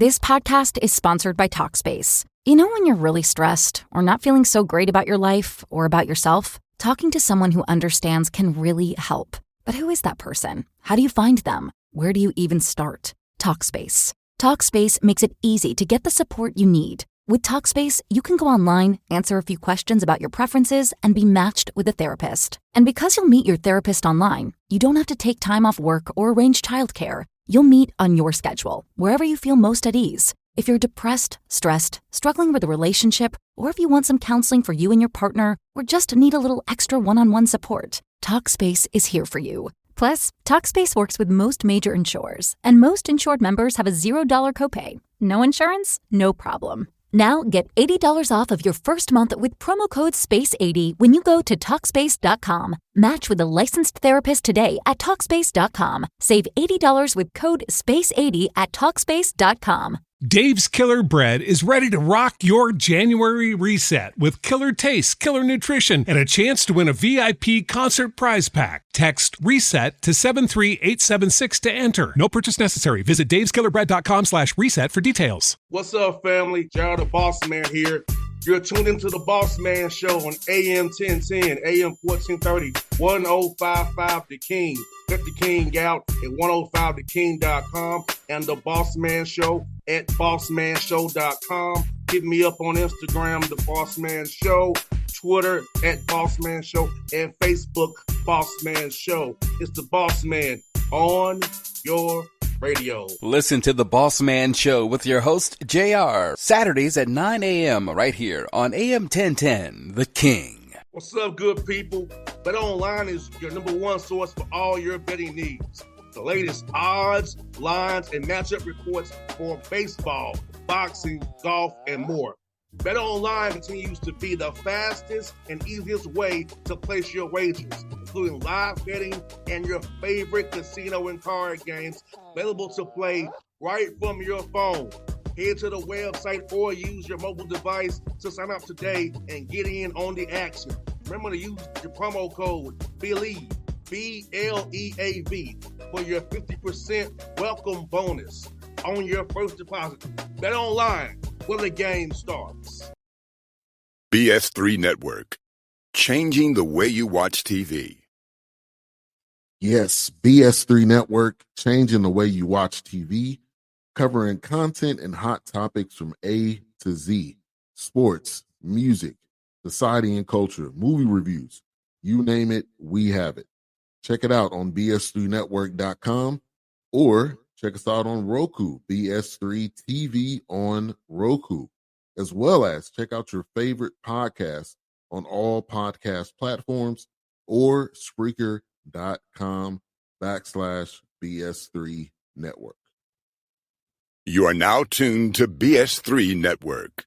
This podcast is sponsored by Talkspace. You know when you're really stressed or not feeling so great about your life or about yourself? Talking to someone who understands can really help. But who is that person? How do you find them? Where do you even start? Talkspace. Talkspace makes it easy to get the support you need. With Talkspace, you can go online, answer a few questions about your preferences, and be matched with a therapist. And because you'll meet your therapist online, you don't have to take time off work or arrange childcare. You'll meet on your schedule, wherever you feel most at ease. If you're depressed, stressed, struggling with a relationship, or if you want some counseling for you and your partner, or just need a little extra one-on-one support, Talkspace is here for you. Plus, Talkspace works with most major insurers, and most insured members have a $0 copay. No insurance? No problem. Now get $80 off of your first month with promo code SPACE80 when you go to Talkspace.com. Match with a licensed therapist today at Talkspace.com. Save $80 with code SPACE80 at Talkspace.com. Dave's Killer Bread is ready to rock your January reset with killer taste, killer nutrition, and a chance to win a VIP concert prize pack. Text RESET to 73876 to enter. No purchase necessary. Visit daveskillerbread.com/reset for details. What's up, family? Gerald the Bossman here. You're tuned into the Bossman Show on AM 1010, AM 1430, 1055 The King. Check The King out at 105theking.com and the Bossman Show at bossmanshow.com. Hit me up on Instagram, The Bossman Show, Twitter at Bossman Show, and Facebook, Bossman Show. It's the Bossman on your radio. Listen to the Bossman Show with your host, JR, Saturdays at 9 a.m. right here on AM 1010, The King. What's up, good people? BetOnline is your number one source for all your betting needs. The latest odds, lines, and matchup reports for baseball, boxing, golf, and more. BetOnline continues to be the fastest and easiest way to place your wagers, including live betting and your favorite casino and card games available to play right from your phone. Head to the website or use your mobile device to sign up today and get in on the action. Remember to use your promo code BELIEVE, BLEAV, for your 50% welcome bonus on your first deposit. Bet online where the game starts. BS3 Network, changing the way you watch TV. Yes, BS3 Network, changing the way you watch TV, covering content and hot topics from A to Z, sports, music, society and culture, movie reviews, you name it, we have it. Check it out on bs3network.com or check us out on Roku, BS3 TV on Roku, as well as check out your favorite podcasts on all podcast platforms or Spreaker.com/BS3 Network. You are now tuned to BS3 Network.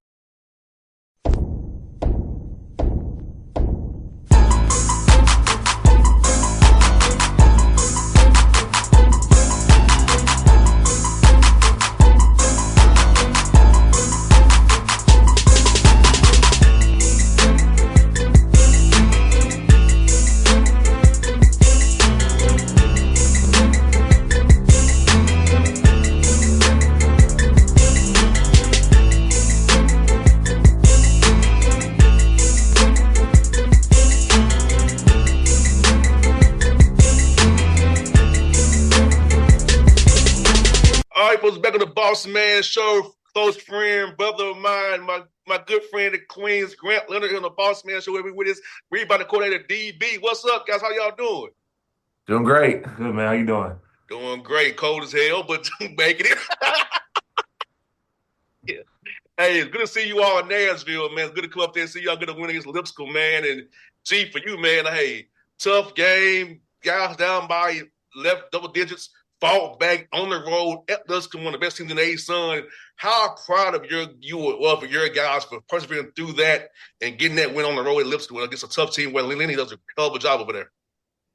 Back on the Bossman Show, close friend, brother of mine, my good friend at Queens, Grant Leonard here on the Bossman Show. With us, rebound coordinator DB. What's up, guys? How y'all doing? Doing great. Good, man. How you doing? Doing great. Cold as hell, but making it. Yeah. Hey, it's good to see you all in Nashville, man. It's good to come up there and see y'all get a win against Lipscomb, man. And G, for you, man, hey, tough game. Guys down by left double digits. Fought back on the road at Lipscomb, one of the best teams in the A-Sun. How proud of you were for your guys for persevering through that and getting that win on the road at Lipscomb against a tough team where Lenny does a hell of a job over there.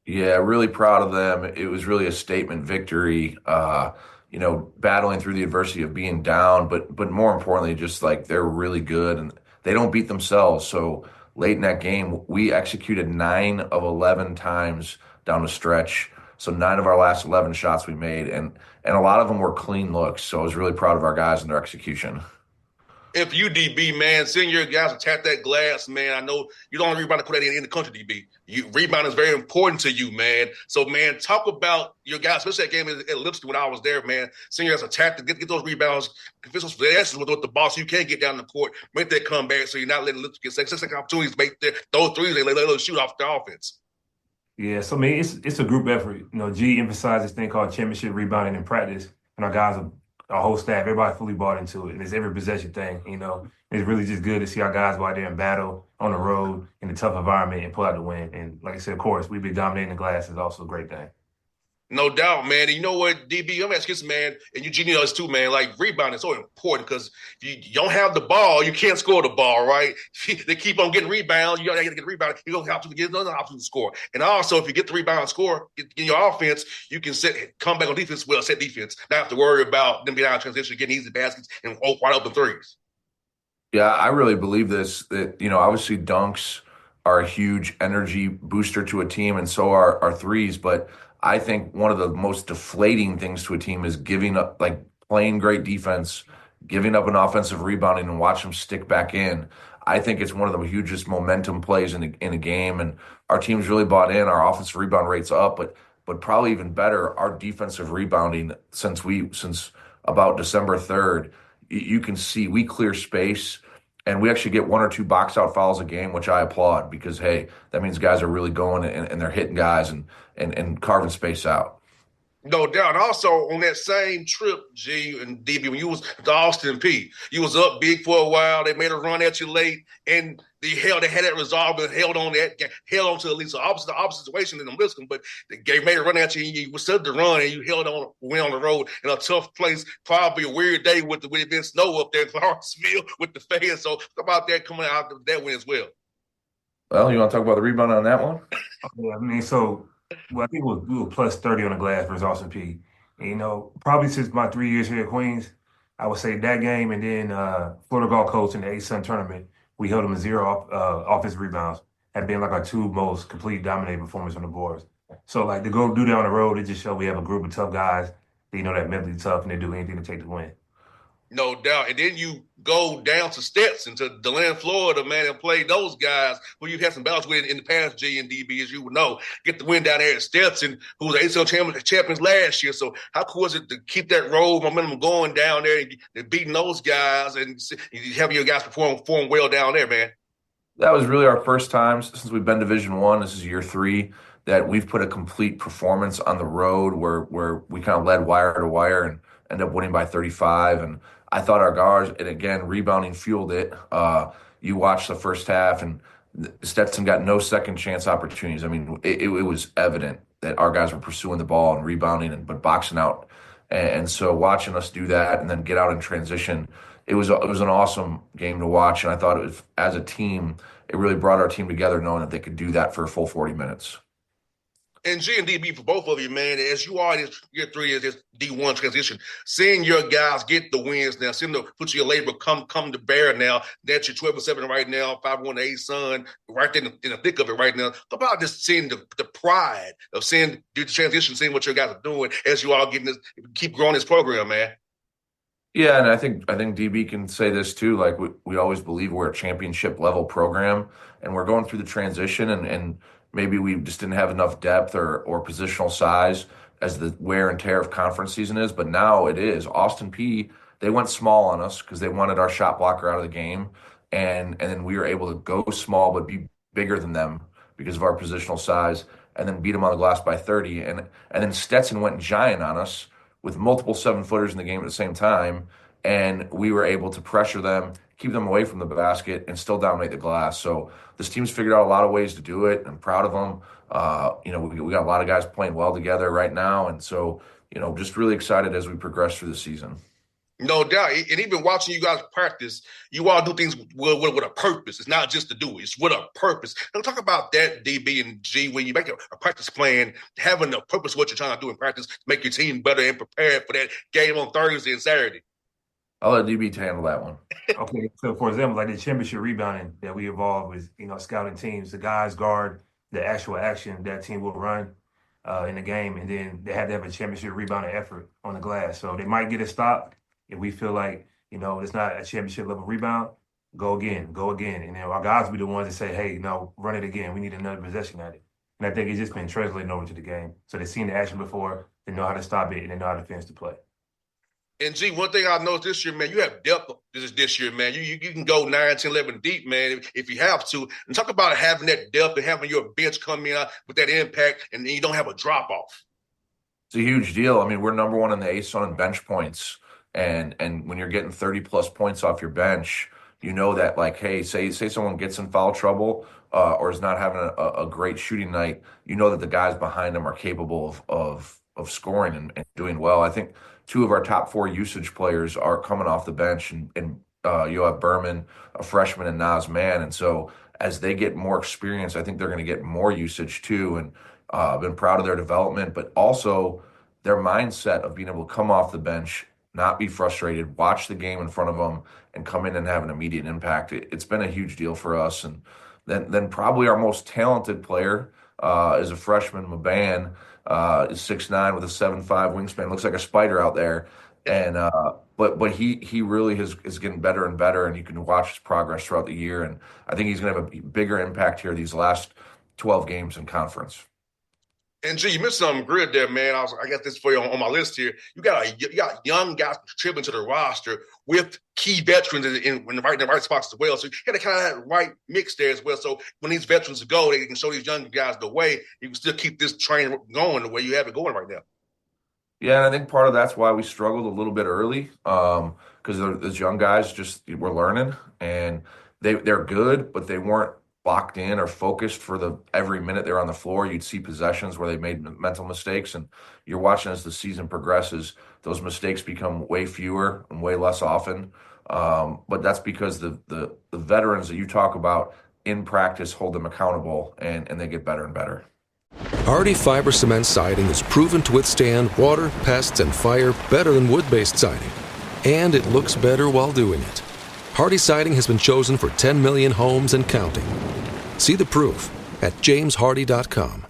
Yeah, really proud of them. It was really a statement victory, battling through the adversity of being down, but more importantly, just like they're really good and they don't beat themselves. So late in that game, we executed 9 of 11 times down the stretch. So 9 of our last 11 shots we made, and a lot of them were clean looks. So I was really proud of our guys and their execution. If you DB, man, seeing your guys attack that glass, man, I know you don't rebound in the country, DB. Rebound is very important to you, man. So, man, talk about your guys, especially that game at Lipscomb when I was there, man. Seeing your guys attack to get those rebounds, with the boss, you can't get down the court, make that comeback, so you're not letting Lipscomb get second opportunities to make those threes, they let them shoot off the offense. Yeah, so I mean, it's a group effort. You know, G emphasized this thing called championship rebounding in practice, and our guys, our whole staff, everybody fully bought into it, and it's every possession thing. You know, it's really just good to see our guys go out there and battle on the road in a tough environment and pull out the win. And like I said, of course, we've been dominating the glass is also a great thing. No doubt, man. And you know what, DB, I'm asking this, man, and Eugene knows too, man, like rebounding is so important because if you don't have the ball, you can't score the ball, right? They keep on getting rebounds. You got to get rebound. You don't have to get another option to score. And also, if you get the rebound and score in your offense, you can come back on defense, set defense. Not have to worry about them being out of transition, getting easy baskets and wide open threes. Yeah, I really believe this, that, obviously dunks are a huge energy booster to a team, and so are our threes. But I think one of the most deflating things to a team is giving up, like playing great defense, giving up an offensive rebounding and watch them stick back in. I think it's one of the hugest momentum plays in a game, and our team's really bought in. Our offensive rebound rate's up, but probably even better, our defensive rebounding since about December 3rd, you can see we clear space. And we actually get 1 or 2 box out fouls a game, which I applaud because, hey, that means guys are really going and they're hitting guys and carving space out. No doubt. And also on that same trip, G and DB, when you was to Austin P, you was up big for a while. They made a run at you late, and they had that resolve and held on to at least the opposite situation in the Liscombe, but they made a run at you, and you stood the run, and you held on, went on the road in a tough place. Probably a weird day with it being snow up there in Clarksville with the fans. So talk about that coming out of that win as well. Well, you want to talk about the rebound on that one? Yeah, I mean, I think we were plus 30 on the glass versus Austin P. And, probably since my 3 years here at Queens, I would say that game and then Florida Gulf Coast in the A-Sun tournament, we held them to 0 offensive rebounds, had been like our 2 most complete dominating performers on the boards. So, like, to go do that on the road, it just showed we have a group of tough guys that mentally tough and they do anything to take the win. No doubt. And then you go down to Stetson, to DeLand, Florida, man, and play those guys who you've had some battles with in the past, G and DB, as you would know. Get the win down there at Stetson, who was ACL champions last year. So how cool is it to keep that road momentum going down there and beating those guys and having your guys perform well down there, man? That was really our first time since we've been Division I. This is year 3 that we've put a complete performance on the road where we kind of led wire to wire and ended up winning by 35. And I thought our guards, and again, rebounding fueled it. You watched the first half, and Stetson got no second chance opportunities. I mean, it was evident that our guys were pursuing the ball and rebounding, but boxing out. And so watching us do that and then get out in transition, it was an awesome game to watch. And I thought as a team, it really brought our team together knowing that they could do that for a full 40 minutes. And G and DB for both of you, man, as you are in year 3 years, this D1 transition, seeing your guys get the wins now, seeing the put your labor come to bear now, that you're 12-7 right now, 5-1 A-Sun, right there in the thick of it right now. Talk about just seeing the pride of seeing the transition, seeing what your guys are doing as you all keep growing this program, man. Yeah, and I think DB can say this too. Like we always believe we're a championship level program, and we're going through the transition, and maybe we just didn't have enough depth or positional size as the wear and tear of conference season is. But now it is. Austin P, they went small on us because they wanted our shot blocker out of the game, and then we were able to go small but be bigger than them because of our positional size, and then beat them on the glass by 30. And then Stetson went giant on us with multiple 7-footers in the game at the same time, and we were able to pressure them, keep them away from the basket, and still dominate the glass. So this team's figured out a lot of ways to do it. I'm proud of them. We got a lot of guys playing well together right now, and so just really excited as we progress through the season. No doubt. And even watching you guys practice, you all do things with a purpose. It's not just to do it. It's with a purpose. Now, talk about that, DB and G, when you make a practice plan, having a purpose what you're trying to do in practice to make your team better and prepared for that game on Thursday and Saturday. I'll let DB handle that one. Okay, so for example, like the championship rebounding that we evolved with, scouting teams, the guys guard the actual action that team will run. in the game, and then they had to have a championship rebounding effort on the glass. So they might get a stop if we feel like, it's not a championship level rebound. Go again, go again. And then our guys will be the ones that say, hey, no, run it again. We need another possession at it. And I think it's just been translating over to the game. So they've seen the action before, they know how to stop it, and they know how to finish the play. And, G, one thing I've noticed this year, man, you have depth this year, man. You can go 9, 10, 11 deep, man, if you have to. And talk about having that depth and having your bench come in with that impact, and you don't have a drop-off. It's a huge deal. I mean, we're number one in the ASUN in bench points. And when you're getting 30-plus points off your bench, you know that, like, hey, say someone gets in foul trouble or is not having a great shooting night, you know that the guys behind them are capable of scoring and doing well. I think 2 of our top 4 usage players are coming off the bench, and you have Berman, a freshman, and Nas Mann. And so as they get more experience, I think they're going to get more usage too. And I've been proud of their development, but also their mindset of being able to come off the bench, not be frustrated, watch the game in front of them, and come in and have an immediate impact. It's been a huge deal for us. And then probably our most talented player is a freshman, Maban, is 6'9" with a 7'5" wingspan. Looks like a spider out there. And but he really is getting better and better, and you can watch his progress throughout the year. And I think he's going to have a bigger impact here these last 12 games in conference. And, G, you missed something good there, man. I got this for you on my list here. You got young guys contributing to the roster with key veterans in the right spots as well. So you got to kind of have the right mix there as well. So when these veterans go, they can show these young guys the way. You can still keep this train going the way you have it going right now. Yeah, and I think part of that's why we struggled a little bit early because those young guys just were learning, and they're good, but they weren't locked in or focused for every minute they're on the floor. You'd see possessions where they made mental mistakes, and you're watching as the season progresses, those mistakes become way fewer and way less often. But that's because the veterans that you talk about in practice hold them accountable, and they get better and better. Hardy Fiber Cement Siding is proven to withstand water, pests, and fire better than wood-based siding. And it looks better while doing it. Hardy Siding has been chosen for 10 million homes and counting. See the proof at jameshardy.com.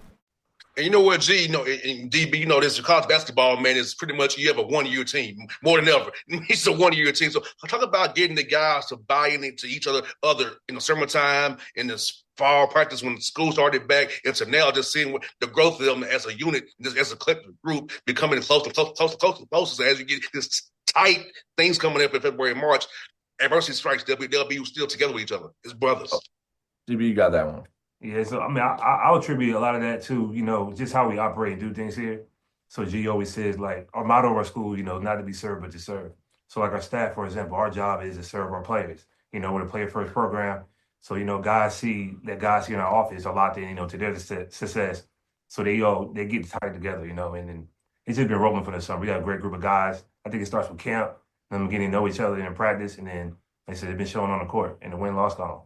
And you know what, G, and DB, this college basketball, man, is pretty much you have a one-year team more than ever. It's a one-year team. So talk about getting the guys to buy into each other in the summertime, in the fall practice when school started back, into now just seeing the growth of them as a unit, as a collective group, becoming closer as you get this tight things coming up in February and March. Adversity strikes, they'll be still together with each other. It's brothers. DB, you got that one. Yeah, so I mean, I'll attribute a lot of that to, just how we operate and do things here. So G always says, like, our motto of our school, not to be served, but to serve. So like our staff, for example, our job is to serve our players. We're a player-first program. So, guys see in our office a lot to their success. So they get tight together, and then it's just been rolling for the summer. We got a great group of guys. I think it starts with camp, them getting to know each other in practice, and then, like I said, they've been showing on the court, and the win-loss column.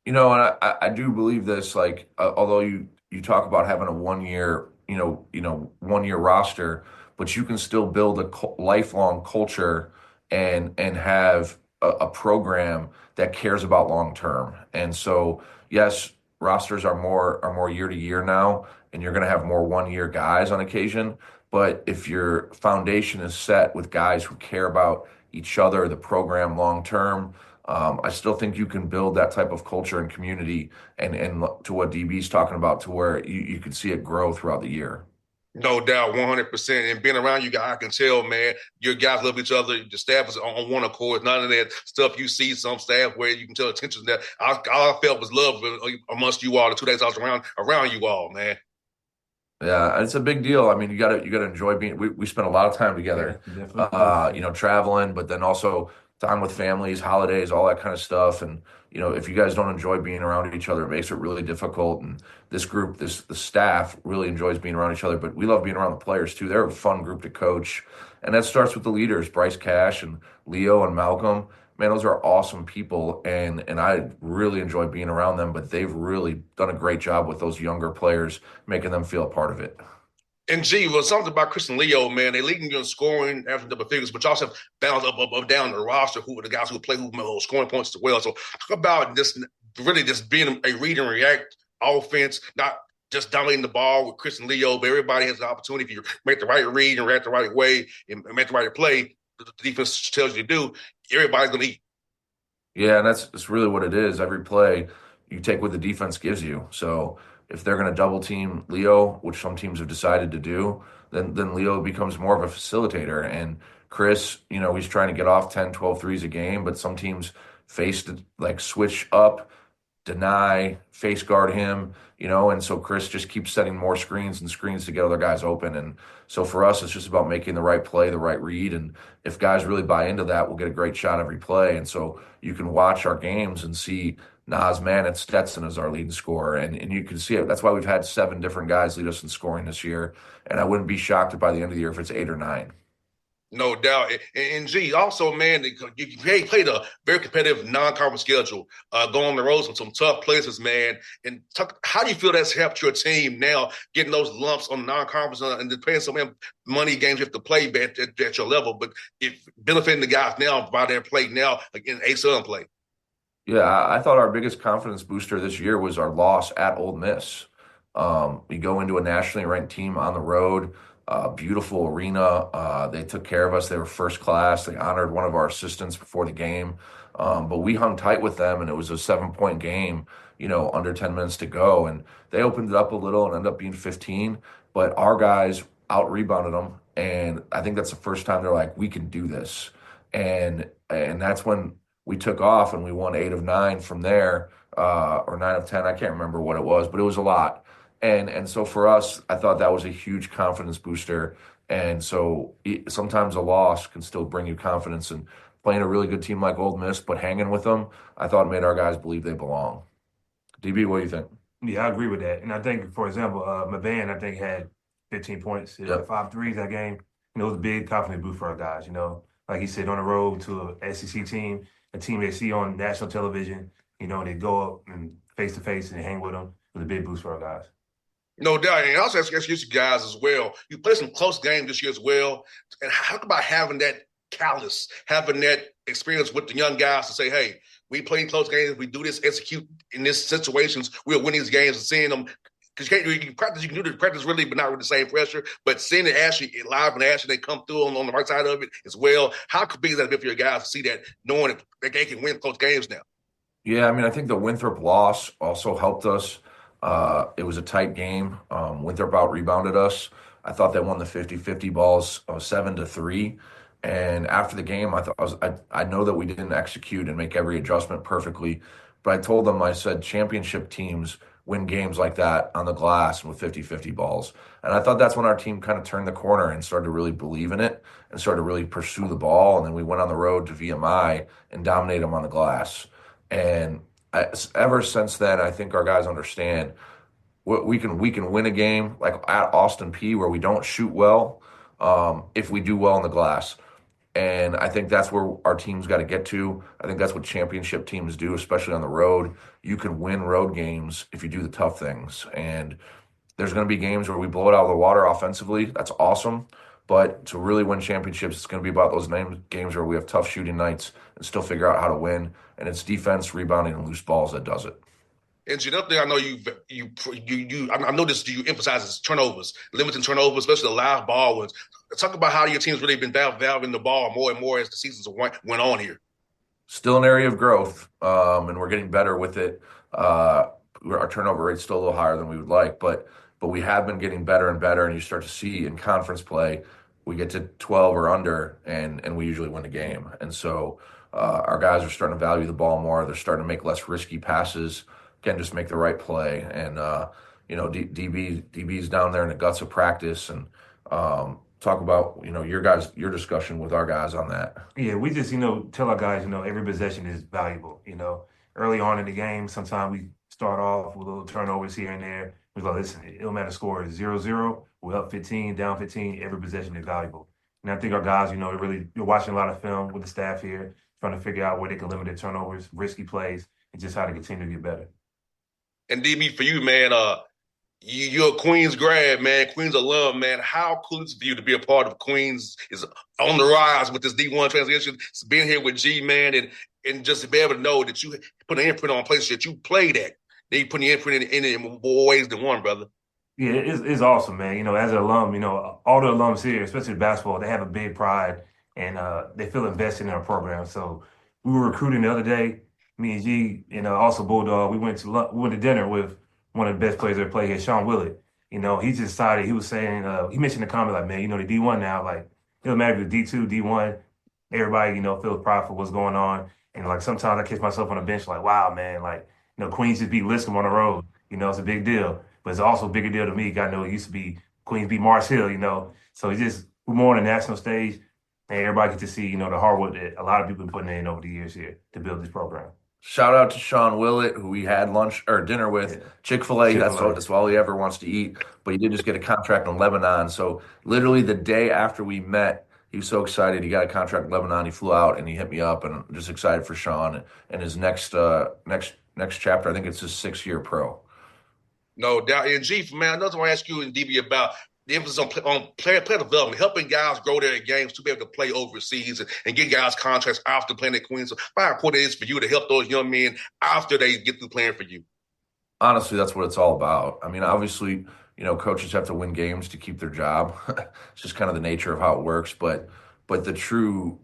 And I do believe this, like, although you talk about having a one-year roster, but you can still build a lifelong culture and have a program that cares about long-term. And so, yes, rosters are more year to year now, and you're going to have more one-year guys on occasion. But if your foundation is set with guys who care about each other, the program long-term, I still think you can build that type of culture and community and to what DB's talking about, to where you can see it grow throughout the year. No doubt, 100%. And being around you guys, I can tell, man, your guys love each other. The staff is on one accord. None of that stuff you see some staff where you can tell attention that all I felt was love amongst you all the 2 days I was around you all, man. Yeah, it's a big deal. I mean, you gotta enjoy being. We spent a lot of time together, traveling, but then also time with families, holidays, all that kind of stuff. And, if you guys don't enjoy being around each other, it makes it really difficult. And this group, the staff really enjoys being around each other, but we love being around the players too. They're a fun group to coach. And that starts with the leaders, Bryce Cash and Leo and Malcolm. Man, those are awesome people. And I really enjoy being around them, but they've really done a great job with those younger players, making them feel a part of it. And G, was something about Chris and Leo, man. They leading you in scoring, average double figures, but you also have balance up down the roster, who are the guys who play, who scoring points as well. So talk about just being a read and react offense, not just dominating the ball with Chris and Leo, but everybody has the opportunity if you make the right read and react the right way and make the right play, the defense tells you to do, everybody's going to eat. Yeah, and that's really what it is. Every play, you take what the defense gives you. So if they're going to double team Leo, which some teams have decided to do, then Leo becomes more of a facilitator. And Chris, he's trying to get off 10, 12 threes a game, but some teams face like switch up, deny, face guard him, and so Chris just keeps setting more screens and screens to get other guys open. And so for us, it's just about making the right play, the right read. And if guys really buy into that, we'll get a great shot every play. And so you can watch our games and see Nas Man and Stetson as our leading scorer. And you can see it. That's why we've had 7 different guys lead us in scoring this year. And I wouldn't be shocked if by the end of the year if it's 8 or 9. No doubt. And G, also, man, you played a very competitive non-conference schedule, going on the road with some tough places, man. And how do you feel that's helped your team now, getting those lumps on non-conference and playing some money games you have to play at your level, but benefiting the guys now by their play now in A-Sun play? Yeah, I thought our biggest confidence booster this year was our loss at Ole Miss. We go into a nationally ranked team on the road. Beautiful arena. They took care of us. They were first class. They honored one of our assistants before the game. But we hung tight with them, and it was a 7-point game, under 10 minutes to go. And they opened it up a little and ended up being 15. But our guys out-rebounded them. And I think that's the first time they're like, we can do this. And that's when we took off and we won 8 of 9 from there, or 9 of 10. I can't remember what it was, but it was a lot. And so for us, I thought that was a huge confidence booster. And so sometimes a loss can still bring you confidence. And playing a really good team like Ole Miss, but hanging with them, I thought made our guys believe they belong. DB, what do you think? Yeah, I agree with that. And I think, for example, Mavan, I think, had 15 points, 5 threes that game. It was a big confidence boost for our guys, Like he said, on the road to an SEC team, a team they see on national television, they go up and face-to-face and hang with them. It was a big boost for our guys. No doubt. And also ask you guys as well. You played some close games this year as well. And how about having that callous, having that experience with the young guys to say, hey, we play close games, we do this, execute in these situations, we'll win these games, and seeing them. Because you can practice, you can do the practice really, but not with the same pressure. But seeing it actually live and actually they come through on the right side of it as well. How big is that for your guys to see that, knowing that they can win close games now? Yeah, I think the Winthrop loss also helped us. It was a tight game. Winthrop out-rebounded us. I thought they won the 50-50 balls 7-3. And after the game, I know that we didn't execute and make every adjustment perfectly. But I told them, I said, championship teams win games like that on the glass with 50-50 balls. And I thought that's when our team kind of turned the corner and started to really believe in it and started to really pursue the ball. And then we went on the road to VMI and dominated them on the glass. And ever since then, I think our guys understand we can win a game like at Austin Peay where we don't shoot well if we do well in the glass. And I think that's where our team's got to get to. I think that's what championship teams do, especially on the road. You can win road games if you do the tough things. And there's going to be games where we blow it out of the water offensively. That's awesome. But to really win championships, it's going to be about those games where we have tough shooting nights and still figure out how to win. And it's defense, rebounding, and loose balls that does it. And up there, I know I noticed you emphasize turnovers, limiting turnovers, especially the live ball ones. Talk about how your team's really been valving the ball more and more as the seasons went on here. Still an area of growth, and we're getting better with it. Our turnover rate's still a little higher than we would like, but we have been getting better and better. And you start to see in conference play, we get to 12 or under, and we usually win the game. And so our guys are starting to value the ball more. They're starting to make less risky passes. Can just make the right play. And, DB's down there in the guts of practice and talk about, your discussion with our guys on that. Yeah, we just, tell our guys, every possession is valuable. Early on in the game, sometimes we start off with little turnovers here and there. We go, listen, it don't matter score is 0-0. We're up 15, down 15. Every possession is valuable. And I think our guys, you're watching a lot of film with the staff here, trying to figure out where they can limit their turnovers, risky plays, and just how to continue to get better. And DB, for you, man, you're a Queens grad, man, Queens alum, man. How cool is it for you to be a part of Queens is on the rise with this D1 transition, being here with G, man, and just to be able to know that you put an imprint on places that you played at. They put the imprint in more ways than one, brother. Yeah, it's awesome, man. As an alum, all the alums here, especially basketball, they have a big pride and they feel invested in our program. So we were recruiting the other day, me and G, and also Bulldog. We went to dinner with one of the best players that play here, Sean Willett. He just decided, he was saying, he mentioned the comment like, man, the D1 now, like, it doesn't matter if it's D2, D1, everybody, feels proud for what's going on. And like sometimes I catch myself on the bench like, wow, man, like, Queens just beat Lipscomb on the road. It's a big deal. But it's also a bigger deal to me. I know it used to be Queens beat Mars Hill. So we're more on the national stage, and everybody gets to see, the hard work that a lot of people have been putting in over the years here to build this program. Shout out to Sean Willett, who we had lunch or dinner with. Yeah. Chick-fil-A, that's all he ever wants to eat. But he did just get a contract in Lebanon. So literally the day after we met, he was so excited. He got a contract in Lebanon. He flew out and he hit me up, and I'm just excited for Sean and his next chapter. I think it's his 6-year pro. No doubt. And G, man, another one I ask you and DB about the emphasis on player development, helping guys grow their games to be able to play overseas and get guys contracts after playing at Queens. So how important it is for you to help those young men after they get through playing for you? Honestly, that's what it's all about. I mean, obviously, coaches have to win games to keep their job. It's just kind of the nature of how it works. But the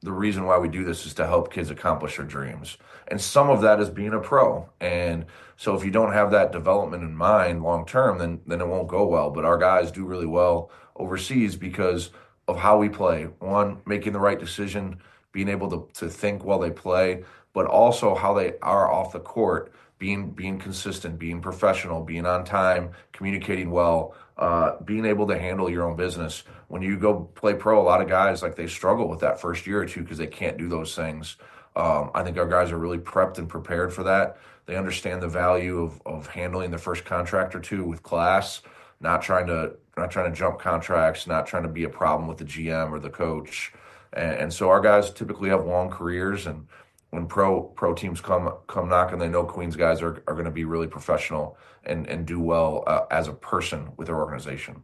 reason why we do this is to help kids accomplish their dreams. And some of that is being a pro. And so if you don't have that development in mind long term, then it won't go well. But our guys do really well overseas because of how we play. One, making the right decision, being able to think while they play, but also how they are off the court, being consistent, being professional, being on time, communicating well, being able to handle your own business. When you go play pro, a lot of guys, like, they struggle with that first year or two because they can't do those things. I think our guys are really prepped and prepared for that. They understand the value of handling the first contract or two with class, not trying to jump contracts, not trying to be a problem with the GM or the coach. And so our guys typically have long careers, and when pro teams come knocking, they know Queens guys are going to be really professional and do well as a person with their organization.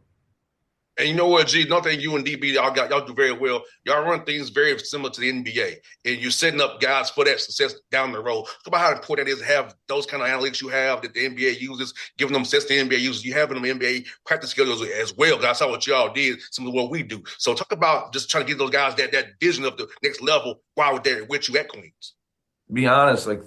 And you know what, G, another thing you and DB, y'all do very well. Y'all run things very similar to the NBA. And you're setting up guys for that success down the road. Talk about how important it is to have those kind of analytics you have that the NBA uses, giving them sets the NBA uses. You have them NBA practice schedules as well. Because I saw what y'all did, some of what we do. So talk about just trying to give those guys that vision of the next level while they're with you at Queens. Be honest, like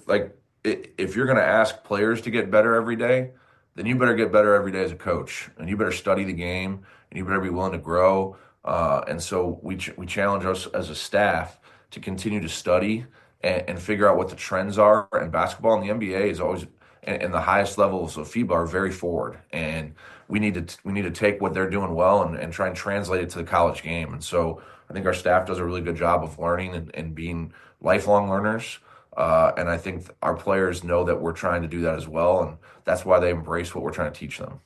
if you're going to ask players to get better every day, then you better get better every day as a coach, and you better study the game, and you better be willing to grow. And so we challenge us as a staff to continue to study and figure out what the trends are. And basketball in the NBA is always, and the highest levels of FIBA are very forward, and we need to take what they're doing well and try and translate it to the college game. And so I think our staff does a really good job of learning and being lifelong learners. And I think our players know that we're trying to do that as well, and that's why they embrace what we're trying to teach them.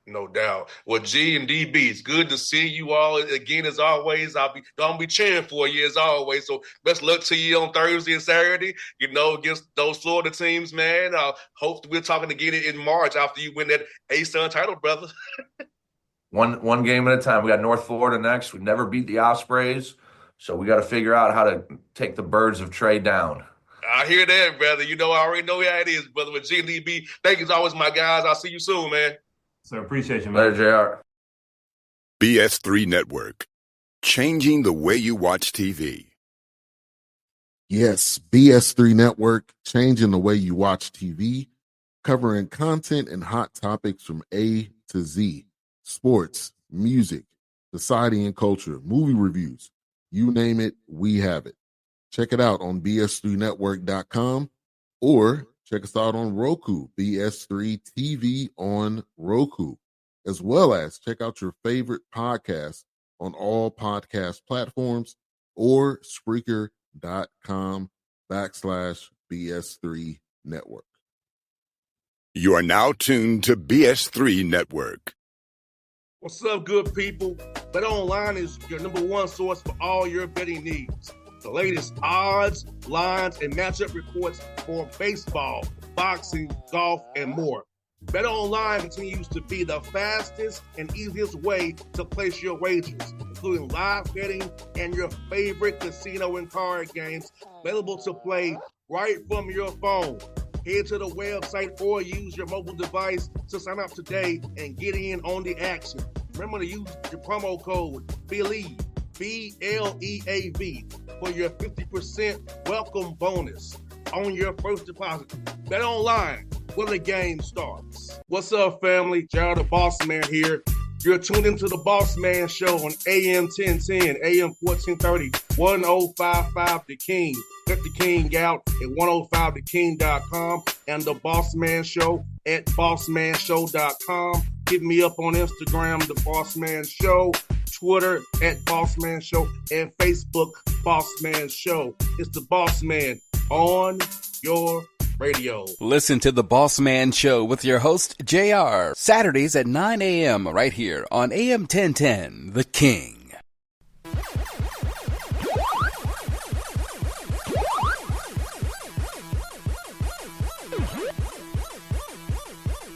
No doubt. Well, G and DB, it's good to see you all again as always. I'll be cheering for you as always. So best luck to you on Thursday and Saturday. Against those Florida teams, man. Hope we're talking again in March after you win that A-Sun title, brother. One game at a time. We got North Florida next. We never beat the Ospreys. So we got to figure out how to take the Birds of Trey down. I hear that, brother. I already know how it is, brother. But G and DB, thank you as always, my guys. I'll see you soon, man. So appreciate you, man. Later, JR. BS3 Network, changing the way you watch TV. Yes, BS3 Network, changing the way you watch TV, covering content and hot topics from A to Z, sports, music, society and culture, movie reviews. You name it, we have it. Check it out on bs3network.com or check us out on Roku, BS3 TV on Roku, as well as check out your favorite podcast on all podcast platforms or Spreaker.com/BS3 Network. You are now tuned to BS3 Network. What's up, good people? Bet Online is your number one source for all your betting needs. The latest odds, lines, and matchup reports for baseball, boxing, golf, and more. Bet Online continues to be the fastest and easiest way to place your wagers, including live betting and your favorite casino and card games available to play right from your phone. Head to the website or use your mobile device to sign up today and get in on the action. Remember to use your promo code BELIEVE, BLEAV, for your 50% welcome bonus on your first deposit. Bet online when the game starts. What's up, family? Jared the Bossman here. You're tuned into the Bossman Show on AM 1010, AM 1430, 1055 The King. Check The King out at 105theking.com and the Bossman Show at bossmanshow.com. Hit me up on Instagram, The Bossman Show, Twitter at Bossman Show, and Facebook, Bossman Show. It's the Bossman on your radio. Listen to the Bossman Show with your host, JR, Saturdays at 9 a.m. right here on AM 1010, The King.